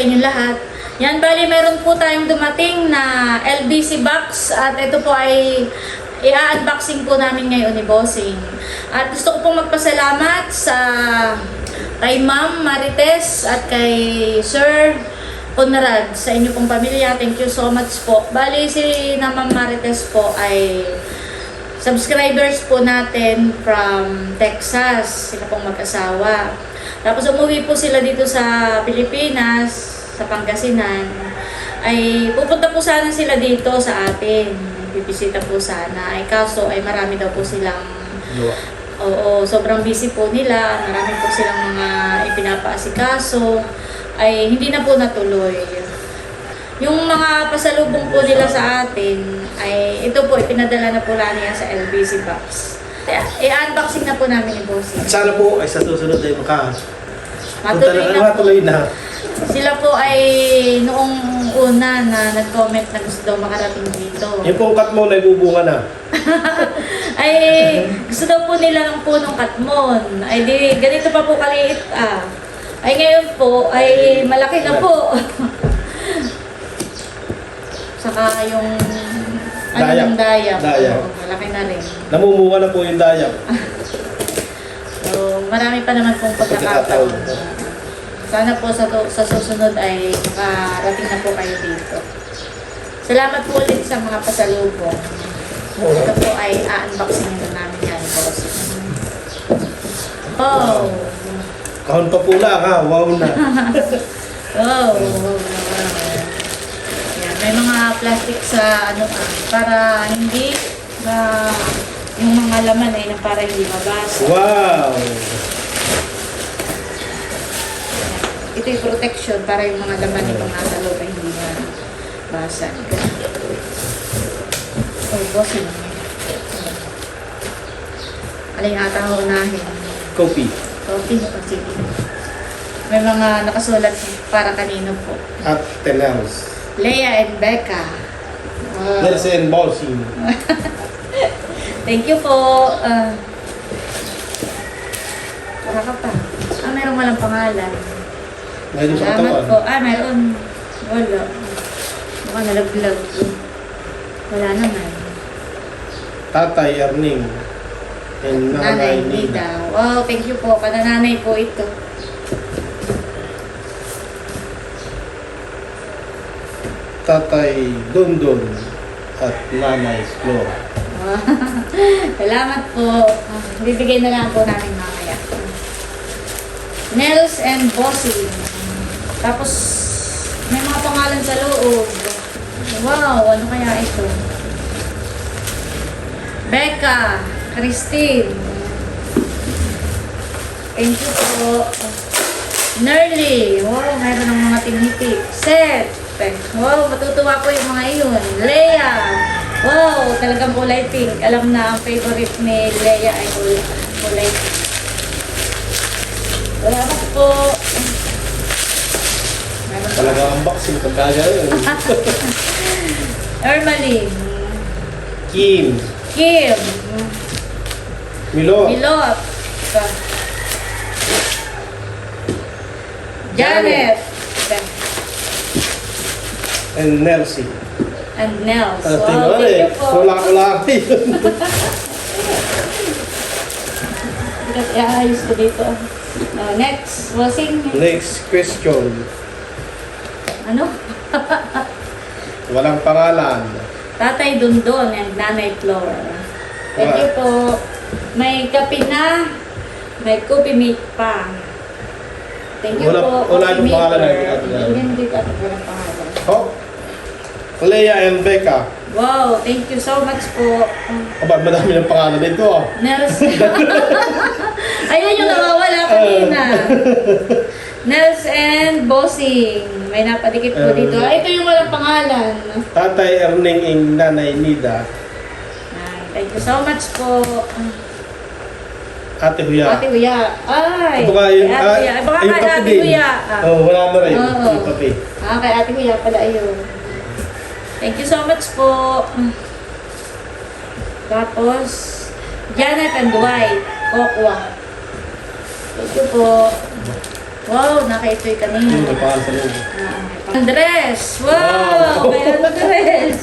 inyo lahat. Yan, bali meron po tayong dumating na LBC box at ito po ay i-unboxing po namin ngayon ni Bossing. At gusto ko pong magpasalamat kay Ma'am Marites at kay Sir Conrad sa inyo pong pamilya. Thank you so much po. Bali si na Ma'am Marites po ay subscribers po natin from Texas. Sila pong mag-asawa. Tapos umuwi po sila dito sa Pilipinas, sa Pangasinan. Ay pupunta po sana sila dito sa atin. Bibisita po sana. Ay kaso ay marami daw po silang oo, sobrang busy po nila. Marami po silang mga ipinapaasikaso. Ay hindi na po natuloy. Yung mga pasalubong po nila sa atin, ay ito po, ipinadala na po lang niya sa LBC box. I-unboxing na po namin ni Bossing. At sana po ay sa susunod ay Matuloy na. Sila po ay noong una na nag-comment na gusto daw makarating dito. Yung pong katmon ay bubunga na. Ay gusto daw po nila ng punong katmon. Ay di, ganito pa po kaliit ah. Ay ngayon po, ay malaki na po. Saka yung Dayak. dayak. Dayak. Oo, malaki na rin. Namumunga na po yung dayak. So, marami pa naman pong pagkakataon. Sana po sa susunod ay makarating na po kayo dito. Salamat po ulit sa mga pasalubong. Ito po ay unboxing na namin yan, boss. Oh! Kahon pa po lang ha, wow na. Oh! Yan, may mga plastic sa para hindi yung mga laman ay para hindi mabasa. Wow! Ito yung protection para yung mga laman itong nasa loob ay hindi mabasa. Oh, bossing. Alay ata ako unahin. Coffee. Okay, sige. May mga nakasulat para kanino po. At tenels. Leia and Becca. Wow. Nelson Bossing. Thank you po. Wala ka pa. Meron walang pangalan. Ngayon sa Salamat katawan. po. Meron. Wala. Baka nalaglag. Wala naman. Tatay Erning. And Nanay Nida. Nida. Wow, thank you po. Kanananay po ito. Tatay Dondon at Nanay Flor. Salamat po. Bibigay na lang po namin mamaya. Nels and Bossy. Tapos, may mga pangalan sa loob. Wow, ano kaya ito? Becca, Christine. Thank you po. Nerly. Wow, mayroon ng mga tinitip. Seth. Wow, matutuwa po yung mga iyon. Leia. Wow, talagang kulay pink. Alam na ang favorite ni Leia ay kulay pink. Salamat po. Talaga unboxing pagkaya yun. Ermaline. Kim. Kim. Milo. Milot. Janet. And Nelsie. And Nels. Wow, Wow, thank you po. Wala yun. Ayos ko dito. Next, Bossing. Next question. Ano? Walang pangalan. Tatay Dundon and Nanay Flor. Thank you po. May kape na. May coffee meat pa. Thank you po. Wala yung pangalan na Hindi ka walang pangalan. Oh. Leia and Becca. Wow, thank you so much po. Aba, madami ng pangalan dito. Nels. Ayun yung nawawala kanina. Nels and Bossing. May napadikit po dito. Ito yung walang pangalan. Tatay Erning and Nanay Nida. Thank you so much po. Ate Huya. Ate Huya. Ay. Baka yung, Ate Huya. Baka yung kay kape Ate din. Huya. Wala na rin. Oo. Yung kape. Kay Ate Huya pala ayun. Thank you so much po. Tapos, Janet and Dwight. Kokwa. Thank you po. Wow, nakaito'y kanina. May pangalan sa loob. Andres! Wow! Kay Andres!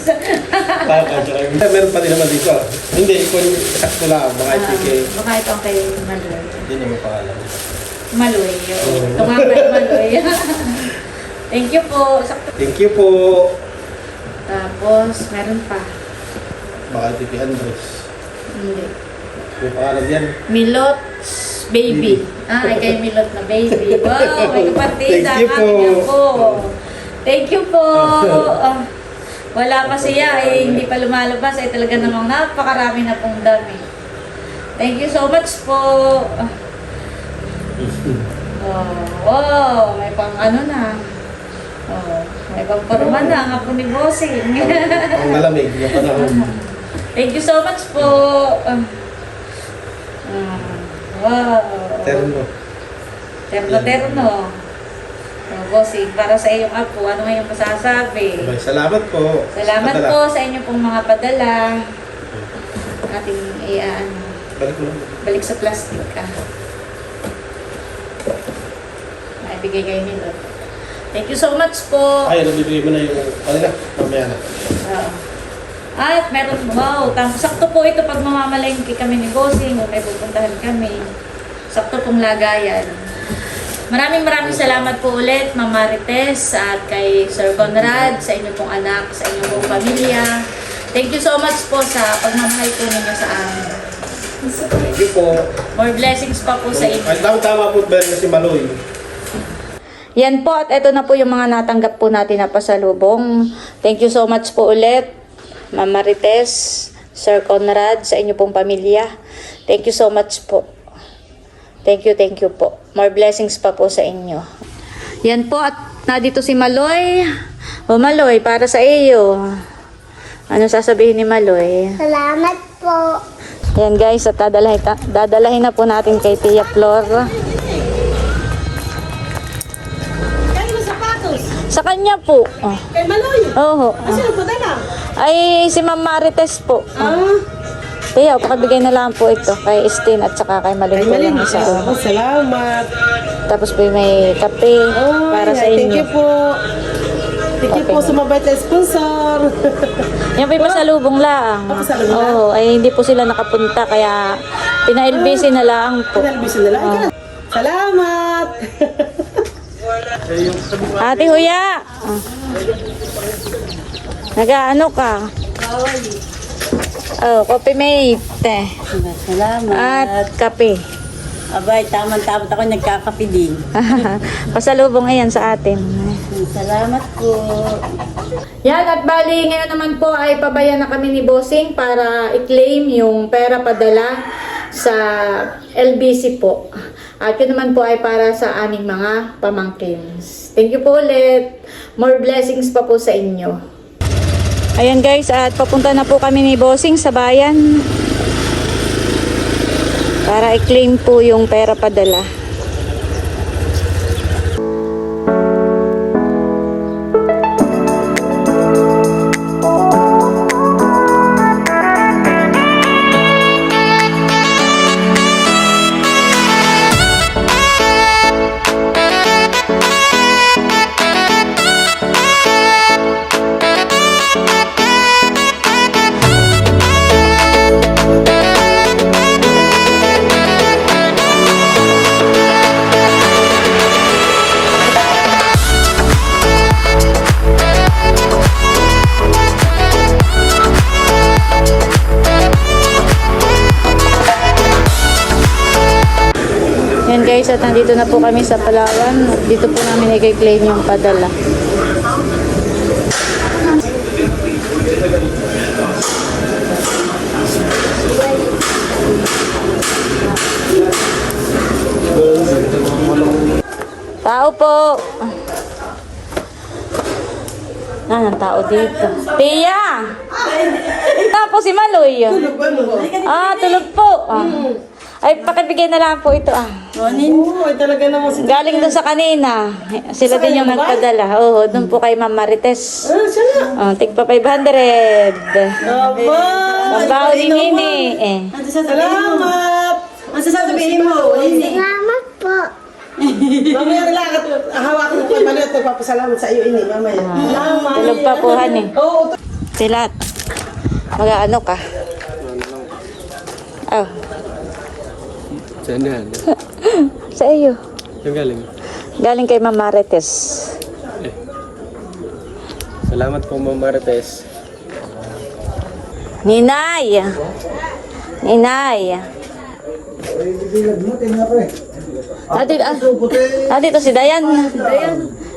Meron pa din naman dito. Hindi, kung sakto lang. Baka ito kay... Baka ito kay Maloy. Hindi naman pangalan. Maloy. Ito nga kay Maloy. Thank you po. Sakto. Thank you po. Tapos, meron pa. Baka ito kay Andres. Hindi. May pangalan yan. Milot's Baby. Ay kay Milot na baby. Wow, may Thank kapatida. you po. Thank you po. Wala pa siya hindi pa lumalabas talaga namang napakarami na pong dami. Thank you so much po. Wow, may pang ano na. May pang forma na ang apo ni Bossing. Ang malamig na panahon. Thank you so much po. Wow. Terno. Terno. Bossing, para sa iyong apo, ano ngayong masasabi? Abay, salamat po. Salamat Padala. po sa inyo pong mga padala. Ating Balik ko lang. balik sa plastic Ay, bigay kayo nito. Thank you so much po. Ay, nabibigay mo na yung kanila. Mamaya na. At meron, wow, sakto po ito pag mamamalengke kami ni Bossing o may pupuntahan kami. Sakto pong lagayan. Maraming salamat po ulit, Ma'am Marites, at kay Sir Conrad, sa inyo pong anak, sa inyo pong pamilya. Thank you so much po sa pagmamahal po ninyo sa amin. Thank you po. More blessings pa po sa inyo. Ay, tama po ba si Maloy? Yan po, at ito na po yung mga natanggap po natin na pasalubong. Thank you so much po ulit, Ma'am Marites, Sir Conrad, sa inyo pong pamilya. Thank you so much po. Thank you po. More blessings pa po sa inyo. Yan po, at nandito si Maloy. O Maloy, para sa iyo. Ano sasabihin ni Maloy? Salamat po. Yan guys, at dadalahin na po natin kay Tia Flor. Kaya sapatos. Sa kanya po. Oh. Kay Maloy. Oo. Sino po dala? Ay, si Ma'am Marites po. Tia, pakibigay na lang po ito kay Estin at saka kay Malin po lang isa. Salamat. Tapos po may kape para sa Thank inyo. you po. Thank you po sa mabait na sponsor. Yan po yung pasalubong lang. Pasalubong lang? Oo, ay hindi po sila nakapunta kaya pina-LBC na lang po. Pinalbisin nila. Salamat. Ate Huya! Nag-ano ka? Oh, coffee mate. Salamat. At kape. Abay, tamang-tamang ako nagkakape din. Pasalubong ayan sa atin. Salamat po. Yan, at bali ngayon naman po ay pabayan na kami ni Bossing para i-claim yung pera padala sa LBC po. At yun naman po ay para sa aming mga pamangkins. Thank you po ulit. More blessings pa po sa inyo. Ayan guys, at papunta na po kami ni Bossing sa bayan para i-claim po yung pera padala. Yan guys, at nandito na po kami sa Palawan. Dito po namin i-claim yung padala. Tao po! Ang tao dito. Tia! Tapos si Maloy. Tulog po. Ay, pakibigay na lang po ito Oo, ay talaga naman si... Galing doon sa kanina. Sila din yung nagpadala. Oo, doon po kay Ma'am Marites. Siya na. Tigpa 500. Aba! Pambaho ni Nini. Salamat! Ang sasabihin mo, Nini. Salamat po. Mamaya nilakad. Hawakan ko kay Maliot. Nagpapasalamat sa iyo ini. Mamaya. Salamat. Tulog pa po, honey. Oo. Silat. Mag-ano ka? Oh, Saan yan? sa iyo. Yung galing. Galing kay Ma'am Marites. Salamat po, Ma'am Marites. Ninay! Ninay! Dito si Dayan.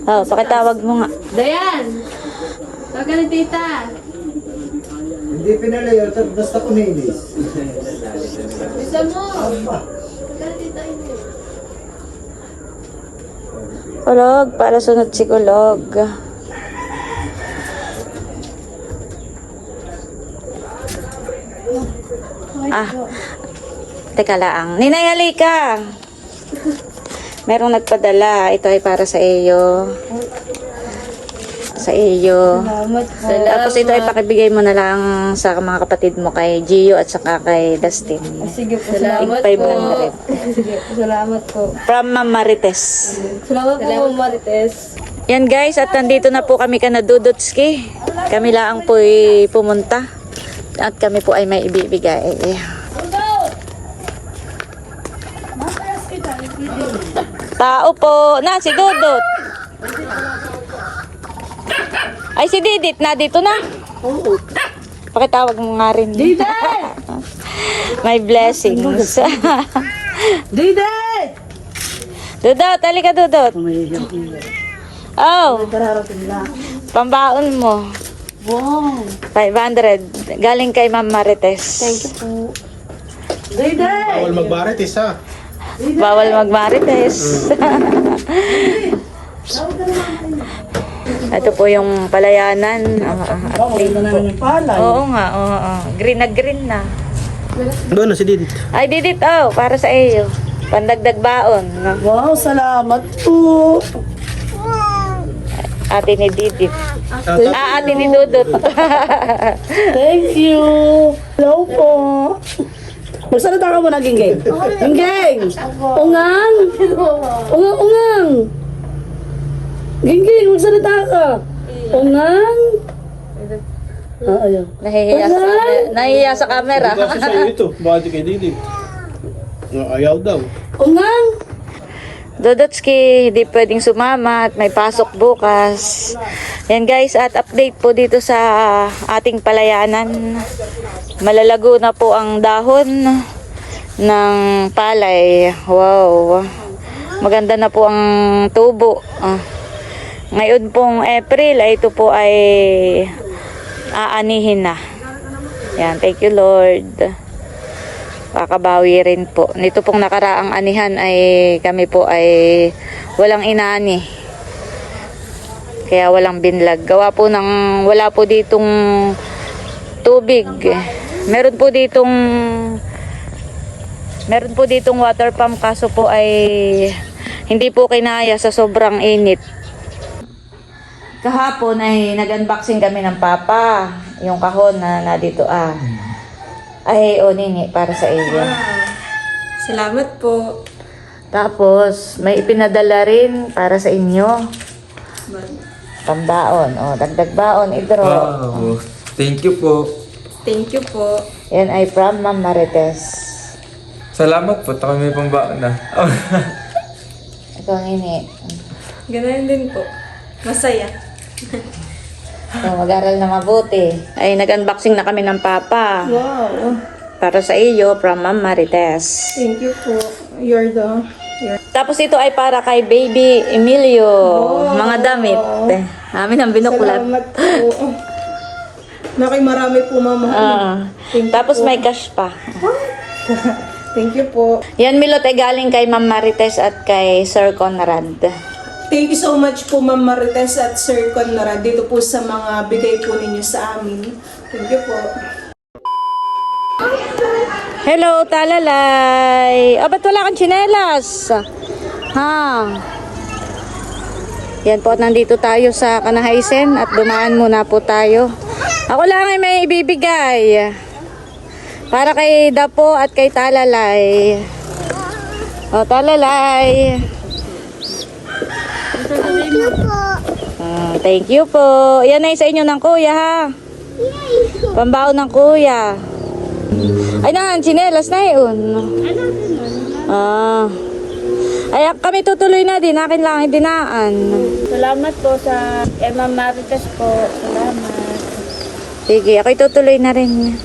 Oh, pakitawag mo nga. Dayan! Tawag ka ni tita. Hindi pinalayo, basta kumilis. Bisa mo. Kulog, para sunod si Kulog. Ah, teka lang. Ninay, halika. Merong nagpadala. Ito ay para sa iyo. Sa iyo. Salamat po. Tapos ito ay pakibigay mo na lang sa mga kapatid mo kay Gio at saka kay Dustin. Sige po, salamat Tig po. 500. Sige po, salamat po. From Ma'am Marites. Salamat po, Ma'am Marites. Yan guys, at nandito na po kami kana Dudotski. Kami lang po pumunta. At kami po ay may ibibigay. Tao po. Na, si Dudot. Ay, si Didit na. Dito na. Pakitawag mo nga rin. Didit! May blessings. Dide! Dudot, halika Dudot. Oh, pambaon mo. Wow. 500. Galing kay Ma'am Marites. Thank you po. Dide! Bawal mag-Marites, ha? Bawal mag-Marites. Ito po yung palayanan. Bawal na naman yung palay. Oo nga, oo. Green na green na. Doon na si Didit. Ay, Didit, oh, para sa iyo. Pandagdag baon. Wow, salamat po. Ate ni Didit. Ate ni Dudot. Thank you. Hello po. Magsalita ka muna, Ginggeng. Ginggeng! Ungang! Ungang! Ginggeng, magsalita ka. Ungang! Ayun. Nahihiya sa camera. Kasi sa'yo ito. Bakit di kay Didit? Ayaw daw. Ungang! Dodotski, hindi pwedeng sumama at may pasok bukas. Yan guys, at update po dito sa ating palayanan. Malalago na po ang dahon ng palay. Wow. Maganda na po ang tubo. Ngayon pong April, ay ito po ay aanihin na. Yan, thank you Lord. Kakabawi rin po. Nito pong nakaraang anihan ay kami po ay walang inani. Kaya walang binlag. Gawa po ng wala po ditong tubig. Meron po ditong water pump kaso po ay hindi po kinaya sa sobrang init. Kahapon ay nag-unboxing kami ng papa. Yung kahon na dito Ay, nini, para sa iyo. Salamat po. Tapos, may ipinadala rin para sa inyo. Pambaon. Dagdag baon, idro. Wow. Thank you po. Thank you po. Yan ay from Ma'am Marites. Salamat po. Taka may pambaon na. Ito, nini. Ganahin din po. Masaya. Mag-aral na mabuti. Ay, nag-unboxing na kami ng papa. Wow. Para sa iyo, from Ma'am Marites. Thank you po. You're the... Tapos ito ay para kay Baby Emilio. Mga damit. Amin ang binuklat. Salamat po. Marami po, mama. Tapos may cash pa. Thank you po. Yan, Milot, ay galing kay Ma'am Marites at kay Sir Conrad. Thank you so much po Ma'am Marites at Sir Conrad dito po sa mga bigay po ninyo sa amin. Thank you po. Hello, talalay. Ba't wala kang tsinelas? Yan po, nandito tayo sa Kanahaisen at dumaan muna po tayo. Ako lang ay may ibibigay. Para kay Dapo at kay Talalay. Talalay. Thank you po. Yan ay sa inyo ng kuya ha. Pambaon ng kuya. Ay na, chinelas na yun. Ay, kami tutuloy na din. Akin lang dinaan. Salamat po sa Ma'am Marites po. Salamat. Sige, ako'y tutuloy na rin.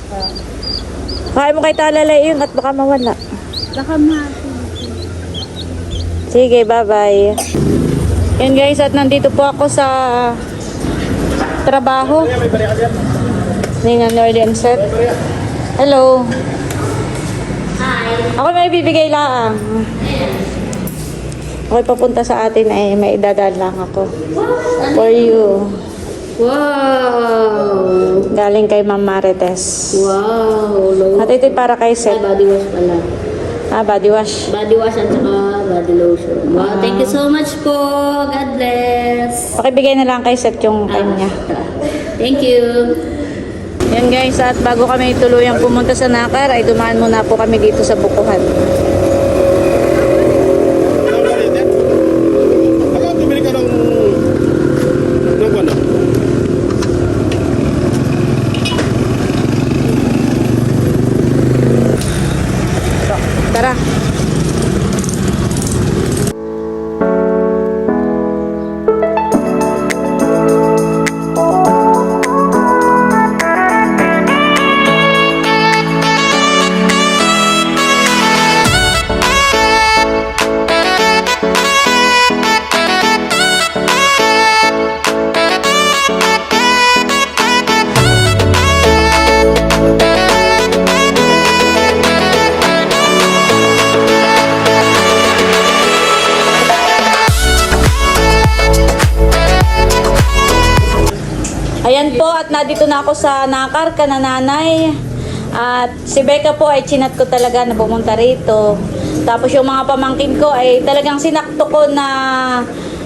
Kaya mo kay talalay yun at baka mawala. Baka ma. Sige, bye-bye. Yan guys, at nandito po ako sa trabaho. Ninang Northern Set. Hello. Hi. Ako may bibigay lang. Ako'y papunta sa atin ay may idadaan lang ako. For you. Wow! Galing kay Ma'am Marites. Wow! At ito'y para kay Seth. Body wash pala. Body wash. Body wash at saka body lotion. Wow, thank you so much po. God bless. Pakibigay na lang kay Seth yung kanya. Thank you. Yan guys, at bago kami tuluyang pumunta sa Nakar, ay dumaan muna po kami dito sa Bukuhan. Alam, bumili ka ng ano? Tara. Ayan po, at nandito na ako sa Nakar, Kanananay. At si Becca po ay chinat ko talaga na pumunta rito. Tapos yung mga pamangkin ko ay talagang sinakto ko na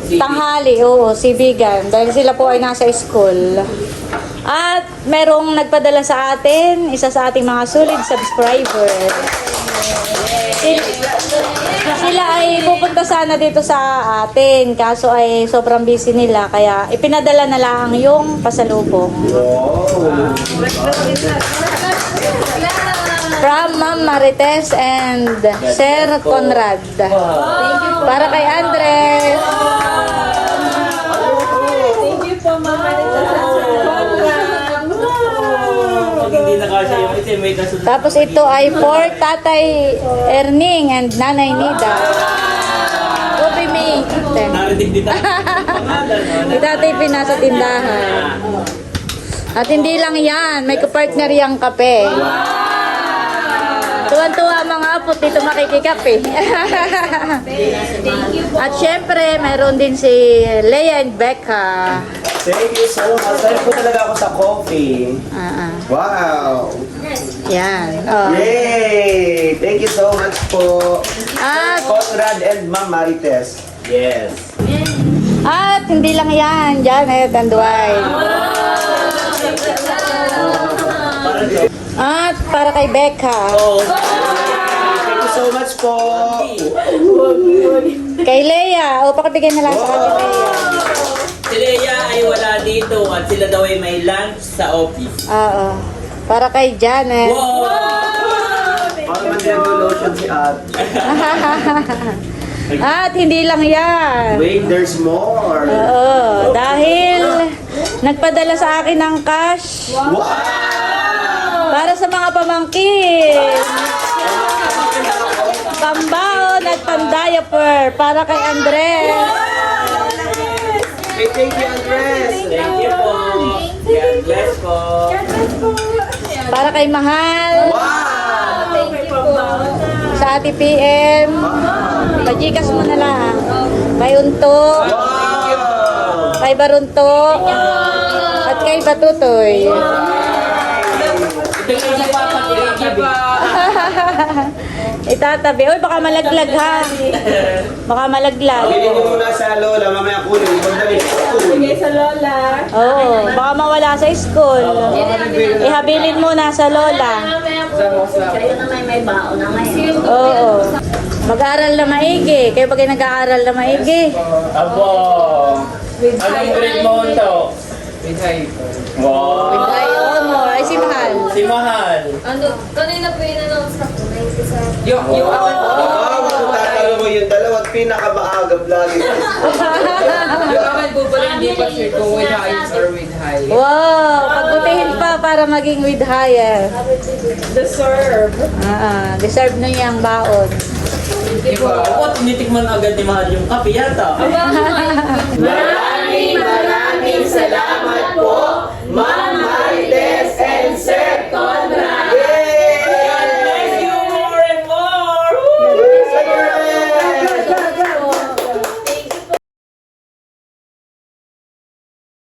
tanghali, oo, si Bigan. Dahil sila po ay nasa school. At merong nagpadala sa atin, isa sa ating mga solid subscriber. Sila ay pupunta sana dito sa atin, kaso ay sobrang busy nila, kaya ipinadala na lang yung pasalubong. From Ma'am Marites and Sir Conrad. Para kay Andres. Thank you po, Mama. Tapos ito ay for Tatay Erning and Nanay Nida. Kobe May. Itatay pinasa tindahan. At hindi lang yan, may kapartner yung kape. Tuwan-tuwa mga apot dito makikikape. At syempre, mayroon din si Leia and Becca. Thank you so much. Thank po talaga ako sa coffee. Wow! Yan. Oh. Yay! Thank you so much po. At, Conrad and Ma'am Marites. Yes. at hindi lang yan, Janet and Dwight. At para kay Becca. Thank you so much po. Kay Leia. O, pakibigay na lang sa kanya, Leia. Si Leia ay wala dito at sila daw ay may lunch sa office. Oo. Para kay Janet. Wow! Para man din ang lotion si At. At hindi lang yan. Wait, there's more. Oo. Dahil nagpadala sa akin ng cash Wow! para sa mga pamangkin. Pambaon at pandiaper para kay Andres. Hey, thank you, Andres. Thank you po. God bless po. Para kay Mahal. Wow! Sa Ate PM. Pajikas mo na lang. Kay Unto. Wow! Kay Barunto. At kay Batutoy. Ito yung isa pa pati. Itatabi. Uy, baka malaglag ha. Baka malaglag. Bilhin mo muna sa Lola, mamaya kunin. Magdali. Bigay sa Lola. Oo, baka mawala sa school. Ihabilin mo na sa Lola. Kayo na may baon na ngayon. Oo. Mag-aaral na maigi. Kayo ba kayo nag-aaral na maigi? Abo. With Anong grade mo ito? With high. Wow! With high honor. Ay, si Mahal. Si Mahal. Ano, kanina po in-announce na po, 97. Yung akin po. Tatanong mo yung dalawa't pinakamaagap lagi. Yung akin po pala hindi pa sure kung with highs or with high. Wow, pagbutihin pa para maging with higher. deserve. Deserve nyo yung baon. Ako, tinitikman agad ni Mahal yung kape yata. Maraming salamat